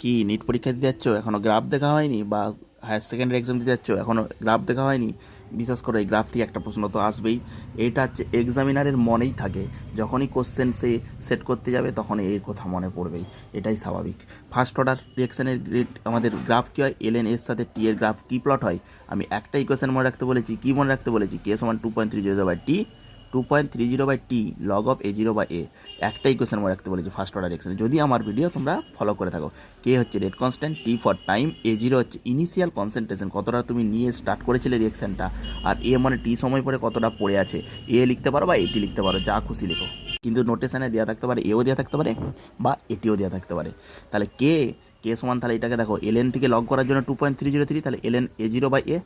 কি নিট পরীক্ষা দিতে যাচ্ছ, এখনও গ্রাফ দেখা হয়নি? বা হায়ার সেকেন্ডারি এক্সাম দিতে যাচ্ছ, এখনও গ্রাফ দেখা হয়নি? বিশ্বাস করো, এই গ্রাফ থেকে একটা প্রশ্ন তো আসবেই। এটা হচ্ছে এক্সামিনারের মনেই থাকে, যখনই কোশ্চেন সে সেট করতে যাবে তখনই এর কথা মনে পড়বেই, এটাই স্বাভাবিক। ফার্স্ট অর্ডার রিয়েকশনের আমাদের গ্রাফ কী হয়, এল এন এর সাথে টি এর গ্রাফ কী প্লট হয়, আমি একটা ইকুয়েশন মনে রাখতে বলেছি। কী মনে রাখতে বলেছি? কে সমান 2.30/t 2.30/t log of a0/a, একটা ইকুয়েশন মনে রাখতে বলেছি ফার্স্ট অর্ডার রিয়েকশন। যদি আমার ভিডিও তোমরা ফলো করে থাকো, কে হচ্ছে rate constant, T for time, a0 হচ্ছে ইনিশিয়াল কনসেন্ট্রেশন, কতটা তুমি নিয়ে স্টার্ট করেছিলে রিয়েকশনটা, আর এ মানে টি সময় পরে কতটা পড়ে আছে। এ লিখতে পারো বা এটি লিখতে পারো, যা খুশি লিখো, কিন্তু নোটেশনে দেওয়া থাকতে পারে, এও দেওয়া থাকতে পারে বা এটিও দেওয়া থাকতে পারে। তাহলে কে কে সমান, তাহলে এটাকে দেখো এলএন থেকে লগ করার জন্য 2.303, তাহলে এলএন a0/a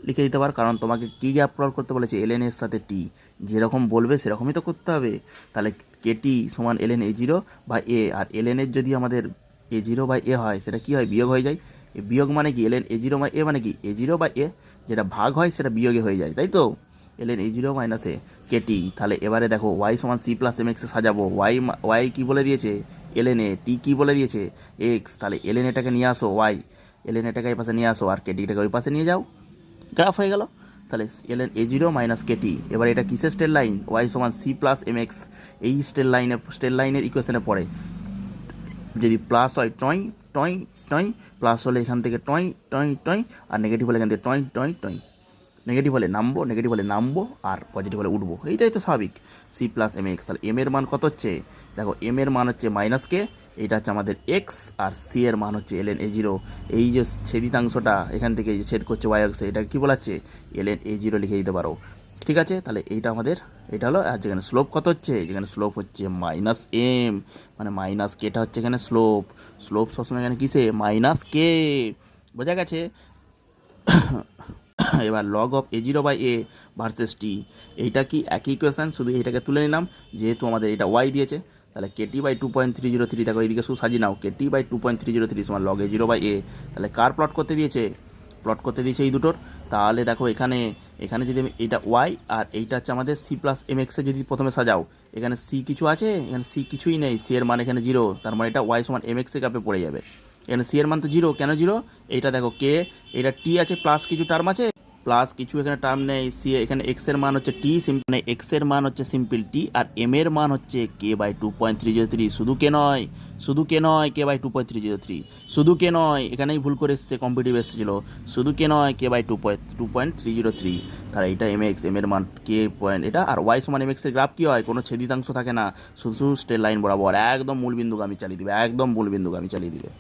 লিখে দিতে পারো, কারণ তোমাকে কী গ্যাপ প্লট করতে বলেছে, এলএন এর সাথে টি, যেরকম বলবে সেরকমই তো করতে হবে। তাহলে কেটি সমান এলএন a0/a, আর এলএন এর যদি আমাদের a0/a হয়, সেটা কী হয়, বিয়োগ হয়ে যায়। এই বিয়োগ মানে কি, এলএন a0/a মানে কি, a0/a যেটা ভাগ হয় সেটা বিয়োগে হয়ে যায়, তাই তো। এলএন a0 মাইনাস এ কেটি। তাহলে এবারে দেখো ওয়াই সমান সি প্লাস এম এক্সে সাজাবো। ওয়াই কী বলে দিয়েছে, এলএন এ, টি কী বলে দিয়েছে, এক্স। তাহলে এলএন এটাকে নিয়ে আসো ওয়াই, এলএন এটাকে এই পাশে নিয়ে আসো, আর কেটিটাকে ওই পাশে নিয়ে যাও, গ্রাফ হয়ে গেল। তাহলে এলএন a0 মাইনাস কেটি। এবার এটা কিসের স্টেল লাইন, ওয়াই সমান সি প্লাস এম এক্স, এই স্টেল লাইনের ইকুয়েশনে পড়ে। যদি প্লাস হয় টয় টয় টয়, প্লাস হলে এখান থেকে টয় টয় টয়, আর নেগেটিভ হলে এখান থেকে টয় টয় টয়। নেগেটিভ হলে নামবো, নেগেটিভ হলে নামবো, আর পজিটিভ হলে উঠবো, এইটাই তো স্বাভাবিক। সি প্লাস এম এক্স, তাহলে এম এর মান কত হচ্ছে, দেখো এম এর মান হচ্ছে মাইনাস কে, এইটা হচ্ছে আমাদের এক্স, আর সি এর মান হচ্ছে এলএন a0। এই যে ছেদিতাংশটা এখান থেকে যে ছেদ করছে ওয়াই এক্সে, এটা কী বলাচ্ছে, এলএন a0 লিখে দিতে পারো। ঠিক আছে, তাহলে এইটা আমাদের, এটা হলো। আর যেখানে স্লোপ কত হচ্ছে, যেখানে স্লোপ হচ্ছে মাইনাস এম, মানে মাইনাস কেটা হচ্ছে এখানে স্লোপ। স্লোপ সবসময় এখানে কিসে, মাইনাস কে, বোঝা গেছে। এবার লগ অফ a0/a ভার্সেস টি, এইটা কি একই ইকুয়েশান, শুধু এইটাকে তুলে নিলাম, যেহেতু আমাদের এটা ওয়াই দিয়েছে। তাহলে kt/2.303, দেখো এইদিকে শুধু সাজিয়ে নাও, kt/2.303 সমান লগ a0/a। তাহলে কার প্লট করতে দিয়েছে, প্লট করতে দিয়েছে এই দুটোর। তাহলে দেখো এখানে এখানে যদি আমি এটা ওয়াই আর এইটা হচ্ছে আমাদের সি প্লাস এম এক্সে যদি প্রথমে সাজাও, এখানে সি কিছু আছে, এখানে সি কিছুই নেই, সি এর মান এখানে 0, তার মানে এটা ওয়াই সমান এম এক্সের গ্যাপে পড়ে যাবে। এখানে সি এর মান তো 0, কেন 0, এইটা দেখো কে, এটা টি আছে, প্লাস কিছু টার্ম আছে, প্লাস কিছু এখানে টার্ম নেই, সি এখানে এক্স এর মান হচ্ছে টি, মানে এক্স এর মান হচ্ছে সিম্পল টি, আর এম এর মান হচ্ছে k/2.303। শুধু কে নয়, শুধু কে নয়, k/2.303, শুধু কে নয়, এখানেই ভুল করে এসছে, কম্পিটিভ এসেছিলো, শুধু কে নয়, k/2.303। তাহলে এটা এম এক্স, এম এর মান কে পয়েন্ট এটা, আর ওয়াই সমান এম এক্স এর গ্রাফ কী হয়, কোনো ছেদিতাংশ থাকে না, শুধু স্ট্রেট লাইন বরাবর একদম মূলবিন্দুগামী চালিয়ে দিবে, একদম মূলবিন্দুগামী চালিয়ে দিবে।